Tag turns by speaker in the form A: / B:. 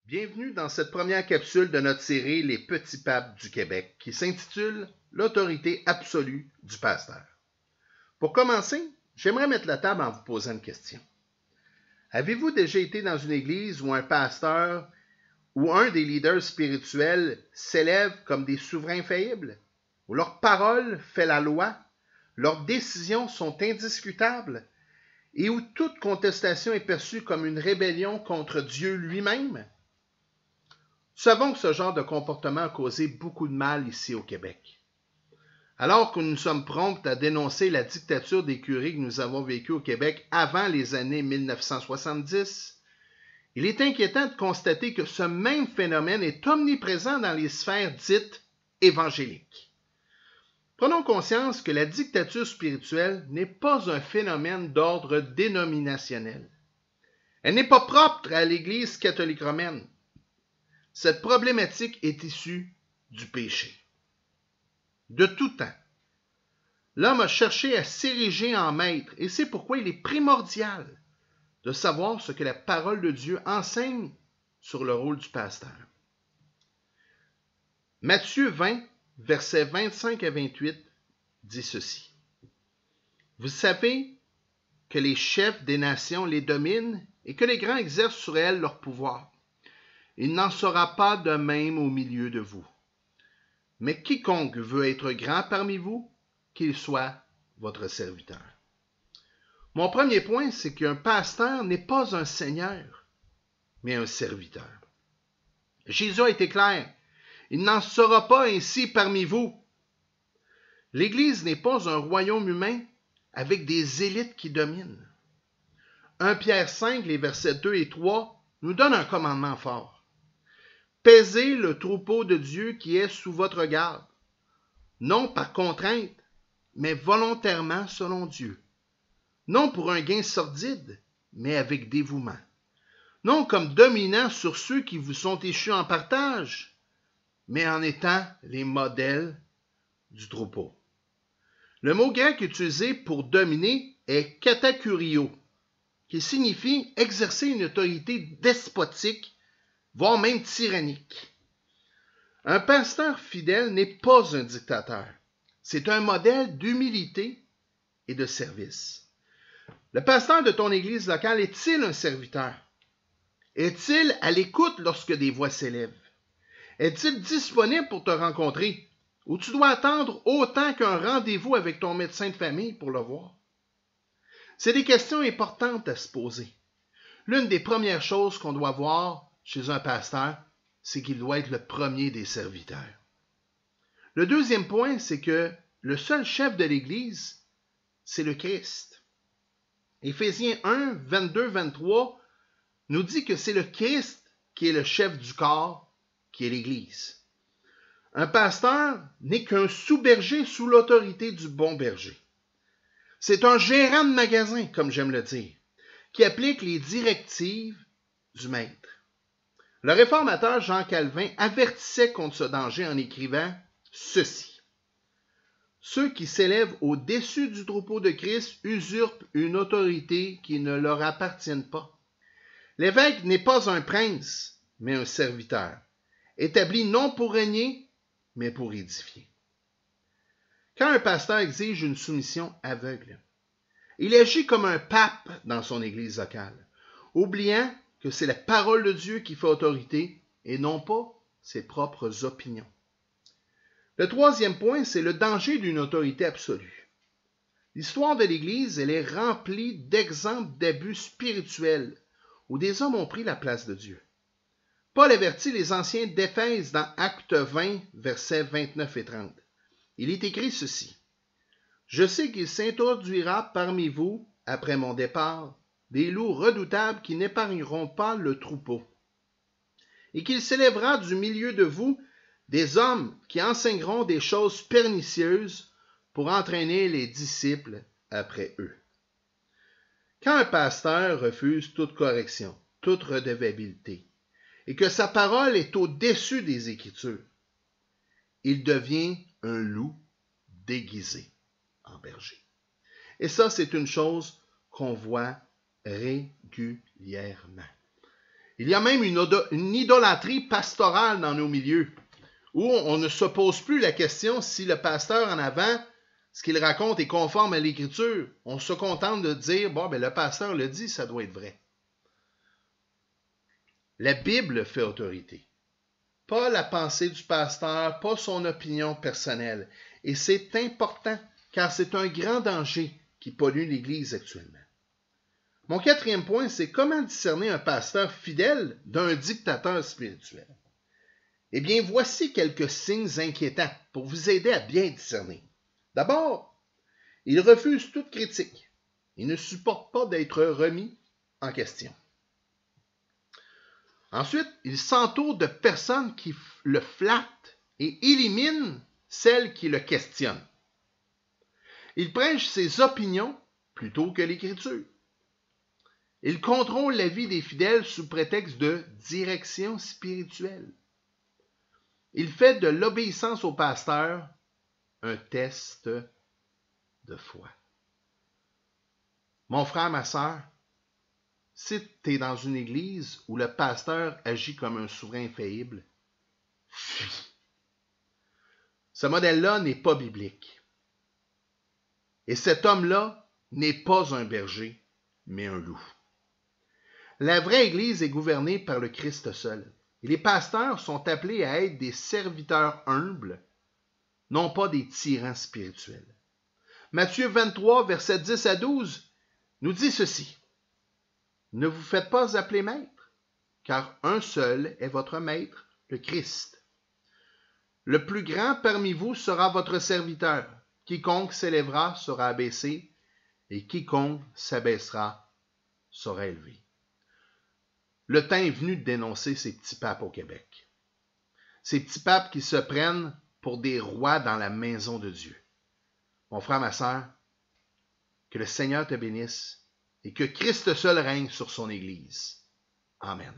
A: Bienvenue dans cette première capsule de notre série Les Petits Papes du Québec qui s'intitule L'autorité absolue du pasteur. Pour commencer, j'aimerais mettre la table en vous posant une question. Avez-vous déjà été dans une église où un pasteur ou un des leaders spirituels s'élève comme des souverains infaillibles, où leur parole fait la loi, leurs décisions sont indiscutables et où toute contestation est perçue comme une rébellion contre Dieu lui-même? Nous savons que ce genre de comportement a causé beaucoup de mal ici au Québec. Alors que nous sommes prompts à dénoncer la dictature des curés que nous avons vécue au Québec avant les années 1970, il est inquiétant de constater que ce même phénomène est omniprésent dans les sphères dites évangéliques. Prenons conscience que la dictature spirituelle n'est pas un phénomène d'ordre dénominationnel. Elle n'est pas propre à l'Église catholique romaine. Cette problématique est issue du péché. De tout temps, l'homme a cherché à s'ériger en maître et c'est pourquoi il est primordial de savoir ce que la parole de Dieu enseigne sur le rôle du pasteur. Matthieu 20, versets 25 à 28 dit ceci. Vous savez que les chefs des nations les dominent et que les grands exercent sur elles leur pouvoir. Il n'en sera pas de même au milieu de vous. Mais quiconque veut être grand parmi vous, qu'il soit votre serviteur. Mon premier point, c'est qu'un pasteur n'est pas un seigneur, mais un serviteur. Jésus a été clair. Il n'en sera pas ainsi parmi vous. L'Église n'est pas un royaume humain avec des élites qui dominent. 1 Pierre 5, les versets 2 et 3, nous donne un commandement fort. Paisez le troupeau de Dieu qui est sous votre garde, non par contrainte, mais volontairement selon Dieu. Non pour un gain sordide, mais avec dévouement. Non comme dominant sur ceux qui vous sont échus en partage, mais en étant les modèles du troupeau. Le mot grec utilisé pour dominer est katakurio, qui signifie exercer une autorité despotique, voire même tyrannique. Un pasteur fidèle n'est pas un dictateur. C'est un modèle d'humilité et de service. Le pasteur de ton église locale est-il un serviteur? Est-il à l'écoute lorsque des voix s'élèvent? Est-il disponible pour te rencontrer? Ou tu dois attendre autant qu'un rendez-vous avec ton médecin de famille pour le voir? C'est des questions importantes à se poser. L'une des premières choses qu'on doit voir chez un pasteur, c'est qu'il doit être le premier des serviteurs. Le deuxième point, c'est que le seul chef de l'Église, c'est le Christ. Éphésiens 1, 22-23 nous dit que c'est le Christ qui est le chef du corps, qui est l'Église. Un pasteur n'est qu'un sous-berger sous l'autorité du bon berger. C'est un gérant de magasin, comme j'aime le dire, qui applique les directives du maître. Le réformateur Jean Calvin avertissait contre ce danger en écrivant ceci. Ceux qui s'élèvent au-dessus du troupeau de Christ usurpent une autorité qui ne leur appartient pas. L'évêque n'est pas un prince, mais un serviteur, établi non pour régner, mais pour édifier. Quand un pasteur exige une soumission aveugle, il agit comme un pape dans son église locale, oubliant que c'est la parole de Dieu qui fait autorité et non pas ses propres opinions. Le troisième point, c'est le danger d'une autorité absolue. L'histoire de l'Église, elle est remplie d'exemples d'abus spirituels où des hommes ont pris la place de Dieu. Paul avertit les anciens d'Éphèse dans Actes 20, versets 29 et 30. Il est écrit ceci. « Je sais qu'il s'introduira parmi vous, après mon départ, des loups redoutables qui n'épargneront pas le troupeau, et qu'il s'élèvera du milieu de vous des hommes qui enseigneront des choses pernicieuses pour entraîner les disciples après eux. » Quand un pasteur refuse toute correction, toute redevabilité, et que sa parole est au-dessus des Écritures, il devient un loup déguisé en berger. Et ça, c'est une chose qu'on voit régulièrement. Il y a même une idolâtrie pastorale dans nos milieux, où on ne se pose plus la question si le pasteur en avant, ce qu'il raconte est conforme à l'Écriture. On se contente de dire, bon, le pasteur le dit, ça doit être vrai. La Bible fait autorité. Pas la pensée du pasteur, pas son opinion personnelle. Et c'est important, car c'est un grand danger qui pollue l'Église actuellement. Mon quatrième point, c'est comment discerner un pasteur fidèle d'un dictateur spirituel. Eh bien, voici quelques signes inquiétants pour vous aider à bien discerner. D'abord, il refuse toute critique. Il ne supporte pas d'être remis en question. Ensuite, il s'entoure de personnes qui le flattent et éliminent celles qui le questionnent. Il prêche ses opinions plutôt que l'Écriture. Il contrôle la vie des fidèles sous prétexte de direction spirituelle. Il fait de l'obéissance au pasteur un test de foi. Mon frère, ma sœur, si tu es dans une église où le pasteur agit comme un souverain infaillible, fuis. Ce modèle-là n'est pas biblique. Et cet homme-là n'est pas un berger, mais un loup. La vraie église est gouvernée par le Christ seul. Et les pasteurs sont appelés à être des serviteurs humbles, non pas des tyrans spirituels. Matthieu 23, versets 10 à 12, nous dit ceci. Ne vous faites pas appeler maître, car un seul est votre maître, le Christ. Le plus grand parmi vous sera votre serviteur. Quiconque s'élèvera sera abaissé, et quiconque s'abaissera sera élevé. Le temps est venu de dénoncer ces petits papes au Québec. Ces petits papes qui se prennent pour des rois dans la maison de Dieu. Mon frère, ma sœur, que le Seigneur te bénisse et que Christ seul règne sur son Église. Amen.